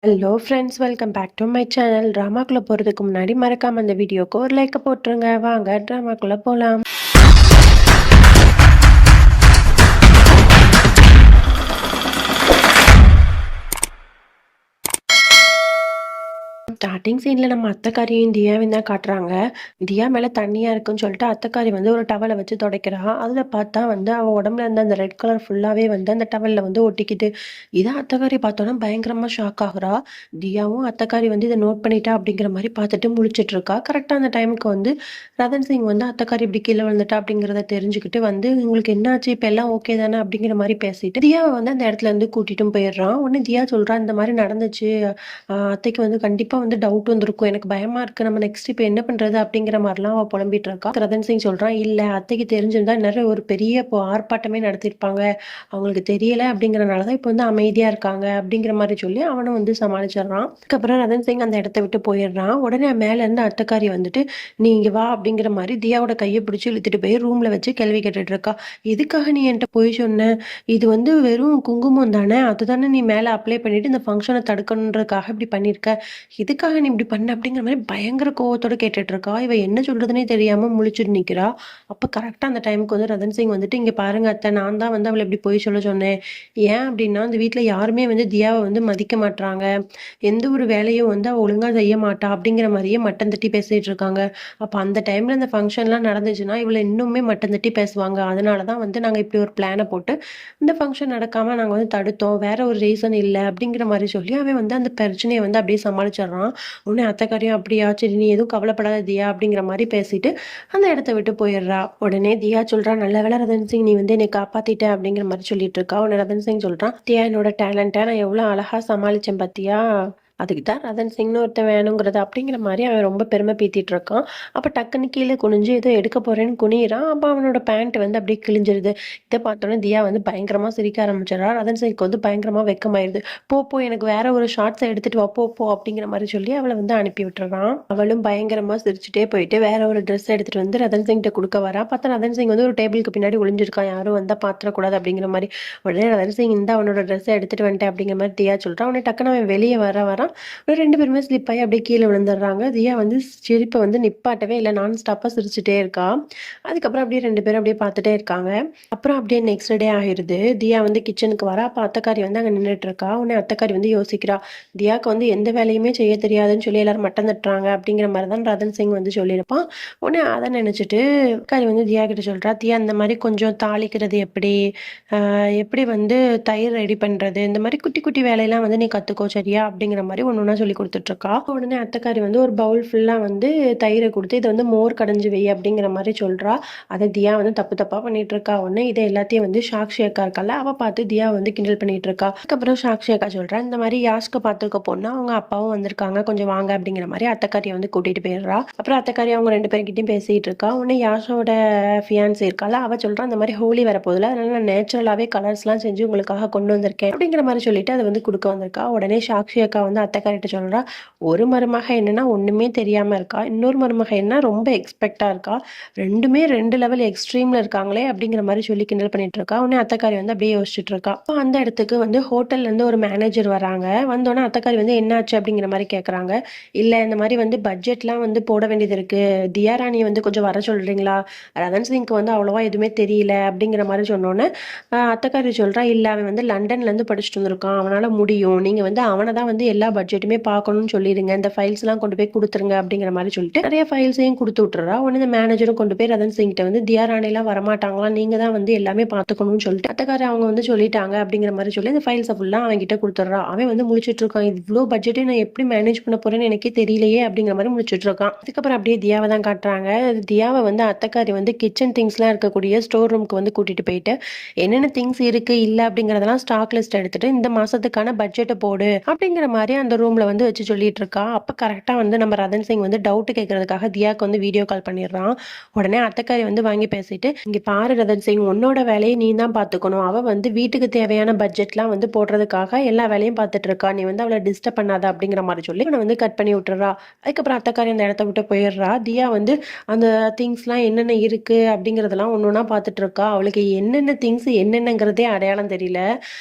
Hello friends, welcome back to my channel. ட்ராமாக்குள்ளே போகிறதுக்கு முன்னாடி மறக்காமல் அந்த வீடியோக்கு ஒரு லைக்கை போட்டுருங்க. வாங்க ட்ராமாக்குள்ளே போகலாம். ஸ்டார்டிங் சீனில் நம்ம அத்தைக்காரியும் தியாவையும் தான் காட்டுறாங்க. தியா மேலே தண்ணியாக இருக்குன்னு சொல்லிட்டு அத்தைக்காரி வந்து ஒரு டவலை வச்சு துடைக்கிறா. அதில் பார்த்தா வந்து அவள் உடம்புல இருந்த அந்த ரெட் கலர் ஃபுல்லாகவே வந்து அந்த டவலில் வந்து ஒட்டிக்கிட்டு. இதை அத்தைக்காரி பார்த்தோன்னா பயங்கரமாக ஷாக் ஆகுறா. தியாவும் அத்தைக்காரி வந்து இதை நோட் பண்ணிட்டா அப்படிங்கிற மாதிரி பார்த்துட்டு முழிச்சிட்டு இருக்கா. கரெக்டாக அந்த டைமுக்கு வந்து ரதன் சிங் வந்து அத்தைக்காரி இப்படி கீழே விழுந்துட்டா அப்படிங்கிறத தெரிஞ்சுக்கிட்டு வந்து உங்களுக்கு என்னாச்சு, இப்போ எல்லாம் ஓகே தானே அப்படிங்கிற மாதிரி பேசிட்டு தியாவை வந்து அந்த இடத்துல இருந்து கூட்டிட்டும் போயிடுறான். உடனே தியா சொல்றா, இந்த மாதிரி நடந்துச்சு, அத்தைக்கு வந்து கண்டிப்பா வந்து டவுட் வந்திருக்கும், எனக்கு பயமா இருக்கு, நம்ம நெக்ஸ்ட் இப்போ என்ன பண்றது அப்படிங்கிற மாதிரிலாம் அவள் புலம்பிட்டு இருக்கா. ரதன் சிங் சொல்றான், இல்ல அத்தைக்கு தெரிஞ்சிருந்தா நிறைய ஒரு பெரிய இப்போ ஆர்ப்பாட்டமே நடத்திருப்பாங்க, அவங்களுக்கு தெரியல அப்படிங்கறனாலதான் இப்போ வந்து அமைதியா இருக்காங்க அப்படிங்கிற மாதிரி சொல்லி அவனும் வந்து சமாளிச்சிடறான். அதுக்கப்புறம் ரதன் சிங் அந்த இடத்த விட்டு போயிடுறான். உடனே மேல இருந்து அத்தைக்காரி வந்துட்டு நீ இங்க வா அப்படிங்கிற மாதிரி தியாவோட கையை பிடிச்சி இழுத்துட்டு போய் ரூம்ல வச்சு கேள்வி கேட்டுட்டு இருக்கா. எதுக்காக நீ என்கிட்ட போய் சொன்ன, இது வந்து வெறும் குங்குமம் தானே, அதுதானே நீ மேல அப்ளை பண்ணிட்டு இந்த ஃபங்க்ஷனை தடுக்கணுன்றதுக்காக இப்படி பண்ணியிருக்க, இதுக்காக நீ இப்படி பண்ண அப்படிங்கிற மாதிரி பயங்கர கோவத்தோட கேட்டுட்டு இருக்கா. இவ என்ன சொல்றதுனே தெரியாம முழிச்சுட்டு நிக்கிறா. அப்ப கரெக்டா அந்த டைமுக்கு வந்து ரதன் சிங் வந்துட்டு, இங்க பாருங்க அத்தை, நான் தான் வந்து அவளை இப்படி போய் சொல்ல சொன்னேன். ஏன் அப்படின்னா அந்த வீட்டுல யாருமே வந்து தியாவை வந்து மதிக்க மாட்டாங்க, எந்த ஒரு வேலையும் வந்து அவ ஒழுங்கா செய்ய மாட்டா அப்படிங்கிற மாதிரியே மட்டம் தட்டி பேசிட்டு இருக்காங்க. அப்ப அந்த டைம்ல இந்த ஃபங்க்ஷன்லாம் நடந்துச்சுன்னா இவளை இன்னுமே மட்டம் தட்டி பேசுவாங்க. அதனாலதான் வந்து நாங்க இப்படி ஒரு பிளானை போட்டு இந்த ஃபங்க்ஷன் நடக்காம நாங்க வந்து தடுத்தோம், வேற ஒரு ரீசன் இல்லை அப்படிங்கிற மாதிரி சொல்லி அவன் வந்து அந்த பிரச்சனையை வந்து அப்படியே சமாளிச்சிடறான். உடனே அத்தைக்காரியும் அப்படியா, சரி நீ எதுவும் கவலைப்படாத தியா அப்படிங்கிற மாதிரி பேசிட்டு அந்த இடத்த விட்டு போயிடுறா. உடனே தியா சொல்றா, நல்ல வேலை ரதன் சிங், நீ வந்து என்னை காப்பாத்திட்ட அப்படிங்கிற மாதிரி சொல்லிட்டு இருக்கா. உடனே ரதன் சிங் சொல்றான், தியா என்னோட டேலண்ட்டை நான் எவ்வளவு அழகா சமாளிச்சேன் பாத்தியா, அதுக்கு தான் ரதன் சிங்னு ஒருத்தன் வேணுங்கிறது அப்படிங்கிற மாதிரி அவன் ரொம்ப பெருமை பீத்திட்டு இருக்கான். அப்போ டக்குன்னு கீழே குனிஞ்சு ஏதோ எடுக்க போறேன்னு குனிறான். அப்போ அவனோட பேண்ட் வந்து அப்படியே கிழிஞ்சிருது. இதை பார்த்தோன்னே தியா வந்து பயங்கரமா சிரிக்க ஆரம்பிச்சிடறா. ரதன் சிங்க்கு வந்து பயங்கரமா வெக்கமாயிருது. போ போ, எனக்கு வேற ஒரு ஷார்ட்ஸை எடுத்துட்டு வா, போ போ அப்படிங்கிற மாதிரி சொல்லி அவளை வந்து அனுப்பி விட்டுறான். அவளும் பயங்கரமா சிரிச்சுட்டே போயிட்டு வேற ஒரு ட்ரெஸ் எடுத்துட்டு வந்து ரதன் சிங் கிட்ட கொடுக்க வரா. பார்த்தா ரதன் சிங் வந்து ஒரு டேபிளுக்கு பின்னாடி ஒளிஞ்சிருக்கான், யாரும் வந்தா பாத்திரக்கூடாது அப்படிங்கிற மாதிரி. உடனே ரதன் சிங் இந்த அவனோட ட்ரெஸ்ஸை எடுத்துட்டு வந்துட்டேன் அப்படிங்கிற மாதிரி தியா சொல்றான். உடனே டக்குன்னு அவன் வெளியே வரான். ரெண்டு பேருமே ஸ்லிப் ஆகி அப்படியே கீழே விழுந்துடுறாங்க. தியா வந்து சிரிப்பை வந்து நிப்பாட்டவே இல்லை, நான் ஸ்டாப்பாக சிரிச்சுட்டே இருக்கா. அதுக்கப்புறம் அப்படியே ரெண்டு பேரும் அப்படியே பார்த்துட்டே இருக்காங்க. அப்புறம் அப்படியே நெக்ஸ்ட் டே ஆகிடுது. தியா வந்து கிச்சனுக்கு வரா. அப்போ அத்தைக்காரி வந்து அங்கே நின்றுட்டு இருக்கா. உடனே அத்தைக்காரி வந்து யோசிக்கிறா, தியாவுக்கு வந்து எந்த வேலையுமே செய்ய தெரியாதுன்னு சொல்லி எல்லாரும் மட்டம் தட்டுறாங்க அப்படிங்கிற மாதிரி தான் ரதன் சிங் வந்து சொல்லியிருப்பான். உடனே அதை நினைச்சிட்டு அக்காரி வந்து தியா கிட்ட சொல்றா, தியா இந்த மாதிரி கொஞ்சம் தாளிக்கிறது எப்படி, எப்படி வந்து தயிர் ரெடி பண்றது, இந்த மாதிரி குட்டி குட்டி வேலையெல்லாம் வந்து நீ கத்துக்கோ சரியா அப்படிங்கிற மாதிரி ஒன்று ஒன்றா சொல்லி கொடுத்துட்டு இருக்கா. உடனே அத்தைக்காரி வந்து ஒரு பவுல் ஃபுல்லா வந்து தயிரை கொடுத்து இதை வந்து மோர் கடைஞ்சு வை அப்படிங்கிற மாதிரி சொல்றா. அதை தியா வந்து தப்பு தப்பா பண்ணிட்டு இருக்கா. உடனே இதை எல்லாத்தையும் வந்து சாக்ஷி அக்கா இருக்கல, அவ பார்த்து தியா வந்து கிண்டல் பண்ணிட்டு இருக்கா. அதுக்கப்புறம் சாக்ஷி அக்கா சொல்றா, இந்த மாதிரி யாஸ்க்கு பார்த்துருக்க பொண்ணு அவங்க அப்பாவும் வந்திருக்காங்க, கொஞ்சம் வாங்க அப்படிங்கிற மாதிரி அத்தைக்காரியை வந்து கூட்டிட்டு போயிடுறா. அப்புறம் அத்தைக்காரி அவங்க ரெண்டு பேர்கிட்டயும் பேசிட்டு இருக்கா. உடனே யாஷோட ஃபியான்சி இருக்கால, அவ சொல்றா, இந்த மாதிரி ஹோலி வரப்போதுல, அதனால நான் நேச்சுரலாவே கலர்ஸ்லாம் செஞ்சு உங்களுக்காக கொண்டு வந்திருக்கேன் அப்படிங்கிற மாதிரி சொல்லிட்டு அதை வந்து கொடுக்க வந்திருக்கா. உடனே சாக்ஷி அக்கா வந்து அத்தைக்காரிட்ட சொல்றா, ஒரு மருமக என்னன்னா ஒண்ணுமே தெரியாம இருக்கா, இன்னொரு மருமக என்ன ரொம்ப எக்ஸ்பெக்டா இருக்கா, ரெண்டுமே ரெண்டு லெவல் எக்ஸ்ட்ரீம்ல இருக்காங்களே அப்படிங்கிற மாதிரி சொல்லி கிண்டல் பண்ணிட்டு இருக்கா. உடனே அத்தைக்காரி வந்து அப்படியே யோசிச்சுட்டு இருக்கா. அப்போ அந்த இடத்துக்கு வந்து ஹோட்டல்ல இருந்து ஒரு மேனேஜர் வராங்க. வந்தோடனே அத்தைக்காரி வந்து என்னாச்சு அப்படிங்கிற மாதிரி கேட்கறாங்க. இல்ல இந்த மாதிரி வந்து பட்ஜெட்லாம் வந்து போட வேண்டியது இருக்கு, தியா ராணியை வந்து கொஞ்சம் வர சொல்றீங்களா, ரதன் சிங்க்கு வந்து அவ்வளவா எதுவுமே தெரியல அப்படிங்கிற மாதிரி சொன்னோன்னே அத்தைக்காரி சொல்றா, இல்ல அவன் வந்து லண்டன்ல இருந்து படிச்சுட்டு வந்திருக்கான், அவனால முடியும், நீங்க வந்து அவனை தான் வந்து எல்லா பட்ஜெட்டுமே பார்க்கணும்னு சொல்லிடுங்க, இந்த ஃபைல்ஸ் எல்லாம் கொண்டு போய் கொடுத்துருங்க அப்படிங்கிற மாதிரி சொல்லிட்டு நிறைய ஃபைல்ஸையும் கொடுத்து விட்டுறா. உடனே இந்த மேனேஜரும் கொண்டு போய் ரதன் சிங் கிட்ட வந்து தியா ராணி எல்லாம் வரமாட்டாங்களா, நீங்க தான் வந்து எல்லாமே பார்த்துக்கணும்னு சொல்லிட்டு அத்தைக்காரி அவங்க வந்து சொல்லிட்டாங்க அப்படிங்கிற மாதிரி சொல்லி இந்த ஃபைல்ஸை ஃபுல்லா அவன் கிட்ட கொடுத்துட்றா. அவன் வந்து முடிச்சிட்டு இருக்கான், இவ்வளோ பட்ஜெட்டை நான் எப்படி மேனேஜ் பண்ண போறேன்னு எனக்கே தெரியலையே அப்படிங்கிற மாதிரி முடிச்சிட்டு இருக்கான். அதுக்கப்புறம் அப்படியே தியாவை தான் காட்டுறாங்க. தியாவை வந்து அத்தைக்காரி வந்து கிச்சன் திங்ஸ்லாம் இருக்கக்கூடிய ஸ்டோர் ரூமுக்கு வந்து கூட்டிட்டு போயிட்டு என்னென்ன திங்ஸ் இருக்கு இல்ல அப்படிங்கறதெல்லாம் ஸ்டாக் லிஸ்ட் எடுத்துட்டு இந்த மாசத்துக்கான பட்ஜெட்டை போடு அப்படிங்கிற மாதிரி அந்த ரூம்ல வந்து வச்சு சொல்லிட்டு இருக்கா. அப்ப கரெக்டா வந்து நம்ம ரதன் சிங் வந்து டவுட் கேட்கறதுக்காக தியாக்கு வந்து வீடியோ கால் பண்ணிடுறான். உடனே அத்தைக்காரி வந்து வாங்கி பேசிட்டு, இங்க பாரு ரதன் சிங், உன்னோட வேலையை நீ தான் பாத்துக்கணும், அவ வந்து வீட்டுக்கு தேவையான பட்ஜெட்லாம் வந்து போடுறதுக்காக எல்லா வேலையும் பார்த்துட்டு இருக்கா, நீ வந்து அவளை டிஸ்டர்ப் பண்ணாத அப்படிங்கிற மாதிரி சொல்லி அவனை வந்து கட் பண்ணி விட்டுறா. அதுக்கப்புறம் அத்தைக்காரி அந்த இடத்த விட்டு போயிடுறா. தியா வந்து அந்த திங்ஸ்லாம் என்னென்ன இருக்கு அப்படிங்கறதெல்லாம் ஒன்று ஒன்றா பார்த்துட்டு இருக்கா. அவளுக்கு என்னென்ன திங்ஸ் என்னென்னங்கிறதே அடையாளம் தெரியல.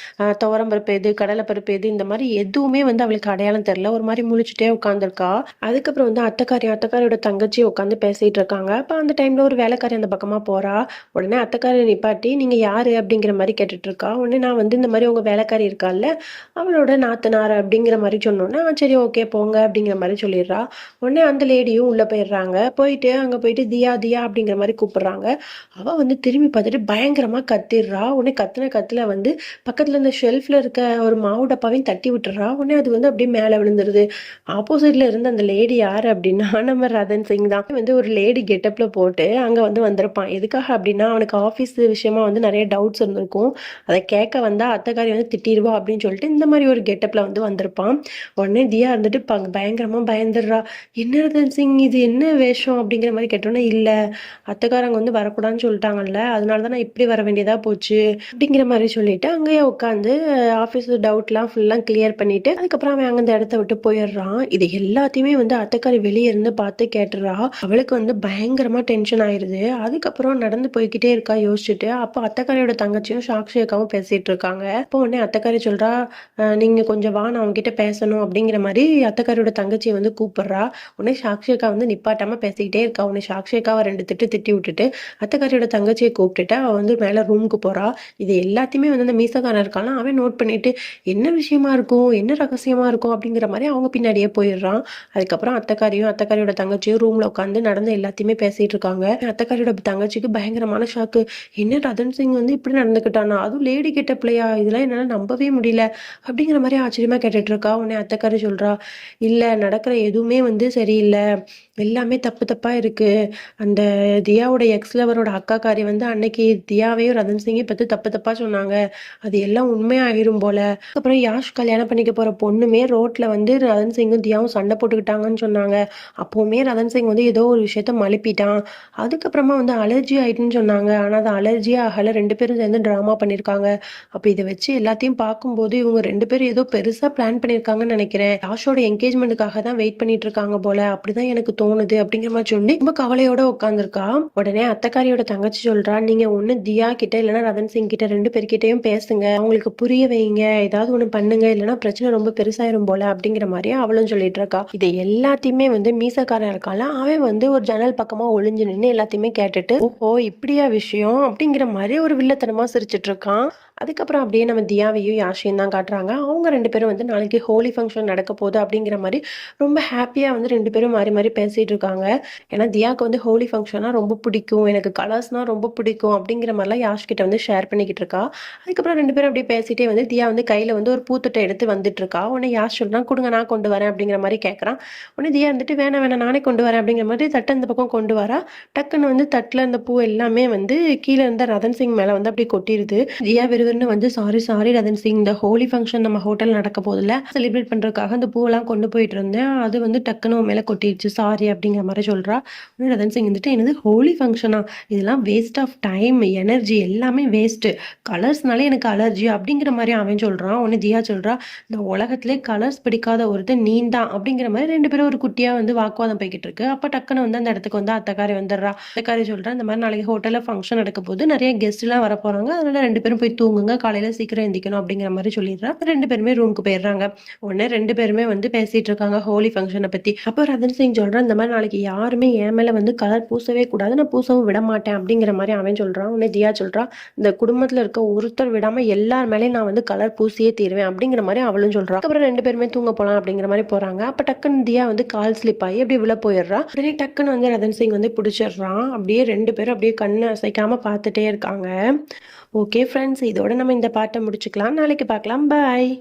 துவரம் பருப்பு எது, கடலை பருப்பு எது, இந்த மாதிரி எதுவுமே வந்து அவளுக்கு அடையாளம் தெரியல. ஒரு மாரி முழிச்சுட்டே உட்காந்துருக்கா. அதுக்கப்புறம் வந்து அத்தைக்காரியோட தங்கச்சி உட்காந்து பேசிட்டு இருக்காங்க. அப்ப அந்த டைம்ல ஒரு வேலைக்காரி அந்த பக்கமா போறா. உடனே அத்தைக்காரி நிப்பாட்டி, "நீங்க யாரு?" அப்படிங்கிற மாரி கேட்டுட்டு இருக்கா. உடனே நான் வந்து இந்த மாரி உங்க வேலைக்காரி இருக்கால்ல, அவளோட நாத்தனார் அப்படிங்கிற மாரி சொன்னோனே, சரி ஓகே போங்க அப்படிங்கிற மாரி சொல்லிடுறா. உடனே அந்த லேடியும் உள்ள போயிடுறாங்க. போயிட்டு அங்க போயிட்டு தியா தியா அப்படிங்கிற மாரி கூப்பிடுறாங்க. அவ வந்து திரும்பி பார்த்துட்டு பயங்கரமா கத்திடுறா. உடனே கத்துன கத்துல வந்து பக்கத்துல இந்த ஷெல்ஃப்ல இருக்க ஒரு மாவு டப்பாவையும் தட்டி விட்டுறா. உடனே அது வந்து அப்படியே மேல விழுந்துருது. ஆப்போசிட்ல இருந்த அந்த லேடி யாரு அப்படின்னா நம்ம ரதன் சிங் தான். வந்து ஒரு லேடி கெட்டப்ல போட்டு அங்க வந்து வந்திருப்பான். எதுக்காக அப்படின்னா அவனுக்கு ஆஃபீஸ் விஷயமா வந்து நிறைய டவுட்ஸ் இருந்திருக்கும். அதை கேட்க வந்தா அத்தைக்காரி வந்து திட்டிடுவா அப்படின்னு சொல்லிட்டு இந்த மாதிரி ஒரு கெட்டப்ல வந்து வந்திருப்பான். உடனே தியா இருந்துட்டு பயங்கரமா பயந்துடுறா. என்ன ரதன் சிங் இது என்ன வேஷம் அப்படிங்கிற மாதிரி கேட்டோன்னே, இல்ல அத்தைக்காரங்க வந்து வரக்கூடாதுன்னு சொல்லிட்டாங்கல்ல, அதனாலதான் நான் இப்படி வர வேண்டியதா போச்சு அப்படிங்கிற மாதிரி சொல்லிட்டு அங்கேயே உட்காந்து ஆஃபீஸ் டவுட்லாம் ஃபுல்லா கிளியர் பண்ணிட்டு அதுக்கப்புறம் அவன் அங்க அந்த இடத்த விட்டு போயிடுறான். இது எல்லாத்தையுமே வந்து அத்தைக்காரி வெளியே இருந்து பார்த்து கேட்டுறா. அவளுக்கு வந்து பயங்கரமா டென்ஷன் ஆயிருது. அதுக்கப்புறம் நடந்து போய்கிட்டே இருக்கா யோசிச்சுட்டு. அப்போ அத்தைக்காரியோட தங்கச்சியும் சாக்ஷி அக்காவும் பேசிட்டு இருக்காங்க. அப்போ உடனே அத்தைக்காரி சொல்றா, நீங்க கொஞ்சம் வா, நான் உங்ககிட்ட பேசணும் அப்படிங்கிற மாதிரி அத்தைக்காரியோட தங்கச்சியை வந்து கூப்பிடுறா. உடனே சாக்ஷி அக்கா வந்து நிப்பாட்டாம பேசிக்கிட்டே இருக்கா. உடனே சாக்ஷி அக்காவை 2 திட்டு திட்டி விட்டுட்டு அத்தைக்காரியோட தங்கச்சியை கூப்பிட்டுட்டு அவ வந்து மேல ரூமுக்கு போறா. இது எல்லாத்தையுமே வந்து அந்த மீசக்காரன் இருக்கான் அவன் நோட் பண்ணிட்டு, என்ன விஷயமா இருக்கும், என்ன ரகசியமா இருக்கும் அப்படிங்கிற மாதிரி அவங்க பின்னாடியே போயிடுறான். அதுக்கப்புறம் அத்தைக்காரியோட தங்கச்சியும் ரூம்ல உட்காந்து நடந்த எல்லாத்தையுமே பேசிட்டு இருக்காங்க. அத்தைக்காரியோட தங்கச்சிக்கு பயங்கரமான ஷாக்கு. என்ன ரதன் சிங் வந்து இப்படி நடந்துக்கிட்டானா, அதுவும் லேடி கெட்டப்லயா, இதெல்லாம் என்னால நம்பவே முடியல அப்படிங்கிற மாதிரி ஆச்சரியமா கேட்டுட்டு இருக்கா. உடனே அத்தைக்காரி சொல்றா, இல்ல நடக்கிற எதுவுமே வந்து சரியில்லை, எல்லாமே தப்பு தப்பா இருக்கு. அந்த தியாவோட எக்ஸ் லவரோட அக்காக்காரி வந்து அன்னைக்கு தியாவையும் ரதன் சிங்கையும் பத்தி தப்பு தப்பா சொன்னாங்க. அது எல்லாம் உண்மையாயிரும் போல. அப்புறம் யாஷ் கல்யாணம் பண்ணிக்க போற பொண்ணுமே ரோட்ல வந்து ரதன் சிங்கும் தியாவும் சண்டை போட்டுக்கிட்டாங்கன்னு சொன்னாங்க. அப்பவுமே ரதன் சிங் வந்து ஏதோ ஒரு விஷயத்த மழுப்பிட்டான். அதுக்கப்புறமா வந்து அலர்ஜி ஆயிட்டுன்னு சொன்னாங்க. ஆனா அது அலர்ஜியே ஆகல. 2 பேரும் சேர்ந்து டிராமா பண்ணிருக்காங்க. அப்ப இதை வச்சு எல்லாத்தையும் பார்க்கும்போது இவங்க 2 பேரும் ஏதோ பெருசா பிளான் பண்ணிருக்காங்கன்னு நினைக்கிறேன். யாஷோட என்கேஜ்மெண்ட்டுக்காக தான் வெயிட் பண்ணிட்டு இருக்காங்க போல. அப்படிதான் எனக்கு தோணுது அப்படிங்கிற மாதிரி சொல்லி ரொம்ப கவலையோட உட்காந்துருக்கா. உடனே அத்தைக்காரியோட தங்கச்சி சொல்றா, நீங்க ஒண்ணு தியா கிட்ட இல்லைன்னா ரதன் சிங் கிட்ட 2 பேர்கிட்டயும் பேசுங்க, அவங்களுக்கு புரிய வைங்க, ஏதாவது ஒண்ணு பண்ணுங்க, இல்லைன்னா பிரச்சனை ரொம்ப பெருசாயிரும் போல அப்படிங்கிற மாதிரி அவளும் சொல்லிட்டு இருக்கா. இதை எல்லாத்தையுமே வந்து மீசக்காரன் இருக்கால அவன் வந்து ஒரு ஜன்னல் பக்கமா ஒளிஞ்சு நின்று எல்லாத்தையுமே கேட்டுட்டு, ஓஹோ இப்படியா விஷயம் அப்படிங்கிற மாதிரி ஒரு வில்லத்தனமா சிரிச்சிட்டு இருக்கான். அதுக்கப்புறம் அப்படியே நம்ம தியாவையும் யாஷையும் தான் காட்டுறாங்க. அவங்க 2 பேரும் வந்து நாளைக்கு ஹோலி ஃபங்க்ஷன் நடக்க போகுது அப்படிங்கிற மாதிரி ரொம்ப ஹாப்பியா வந்து 2 பேரும் மாறி மாறி பேசிட்டு இருக்காங்க. ஏன்னா தியாவுக்கு வந்து ஹோலி ஃபங்க்ஷனா ரொம்ப பிடிக்கும், எனக்கு கலர்ஸ்னா ரொம்ப பிடிக்கும் அப்படிங்கிற மாதிரிலாம் யாஷ் கிட்ட வந்து ஷேர் பண்ணிக்கிட்டு இருக்கா. அதுக்கப்புறம் 2 பேரும் அப்படியே பேசிட்டே வந்து தியா வந்து கையில வந்து ஒரு பூத்தொட்டை எடுத்து வந்துட்டு இருக்கா. உடனே யாஷ் சொல்றான், கொடுங்க நான் கொண்டு வரேன் அப்படிங்கிற மாதிரி கேட்கறான். உடனே தியா இருந்துட்டு வேணாம் வேணாம் நானே கொண்டு வரேன் அப்படிங்கிற மாதிரி தட்டை இந்த பக்கம் கொண்டு வரா. டக்குன்னு வந்து தட்டுல இந்த பூ எல்லாமே வந்து கீழே இருந்த ரதன் சிங் மேல வந்து அப்படி கொட்டிடுது. தியா விறுவிறுன்னு வந்து சாரி சாரி ரதன் சிங், இந்த ஹோலி ஃபங்க்ஷன் நம்ம ஹோட்டல் நடக்க போதில்ல, செலிப்ரேட் பண்றதுக்காக அந்த பூவெல்லாம் கொண்டு போயிட்டு இருந்தேன், அது வந்து டக்குன்னு உன் மேல கொட்டிடுச்சு சாரி அப்படிங்கிற மாதிரி சொல்றா. ரதன் சிங் வந்துட்டு, என்னது ஹோலி ஃபங்க்ஷனா, இதெல்லாம் வேஸ்ட் ஆஃப் டைம், எனர்ஜி எல்லாமே வேஸ்ட், கலர்ஸ்னாலே எனக்கு அலர்ஜி அப்படிங்கிற மாதிரி அவன் சொல்றான். உடனே தியா சொல்றா, இந்த உலகத்திலே கலர்ஸ் பிடிக்காத ஒருத்தன் நீ தான் அப்படிங்கிற மாதிரி 2 பேரும் ஒரு குட்டியா வந்து வாக்குவாதம் போய்கிட்டு இருக்கு. அப்ப டக்குன்னு வந்து அந்த இடத்துக்கு வந்து அத்தைக்காரி வந்துடுறா. அத்தைக்காரி சொல்றா, இந்த மாதிரி நாளைக்கு ஹோட்டல்ல ஃபங்க்ஷன் நடக்க போது, நிறைய கெஸ்ட் எல்லாம் வர போறாங்க, அதனால 2 பேரும் போய் தூங்குங்க, காலையில சீக்கிரம் எந்திக்கணும் அப்படிங்கிற மாதிரி சொல்லிடுறா. 2 பேருமே ரூமுக்கு போயிடுறாங்க. உடனே 2 பேருமே வந்து பேசிட்டு இருக்காங்க ஹோலி ஃபங்க்ஷனை பத்தி. அப்ப ரதன் சிங் சொல்றான், இந்த மாதிரி நாளைக்கு யாருமே என் மேல வந்து கலர் பூசவே கூடாது, நான் பூசவும் விட மாட்டேன் அப்படிங்கிற மாதிரி அவன் சொல்றான். உடனே தியா சொல்றான், இந்த குடும்பத்துல இருக்க ஒருத்தர் விடாம எல்லார் மேலேயும் நான் வந்து கலர் பூசியே தீருவேன் அப்படிங்கிற மாதிரி அவளும் சொல்றான். அப்புறம் 2 பேருமே தூங்க போலாம் அப்படிங்கிற மாதிரி போறாங்க. அப்ப டக்குன்னு தியா வந்து கால் ஸ்லிப் ஆகி அப்படியே விழ போயிடுறா. உடனே டக்குன்னு வந்து ரதன் சிங் வந்து பிடிச்சிடுறான். அப்படியே 2 பேரும் அப்படியே கண்ணு அசைக்காம பார்த்துட்டே இருக்காங்க. ஓகே ஃப்ரெண்ட்ஸ், இதோட நம்ம இந்த பாட்டை முடிச்சுக்கலாம். நாளைக்கு பார்க்கலாம். பாய்.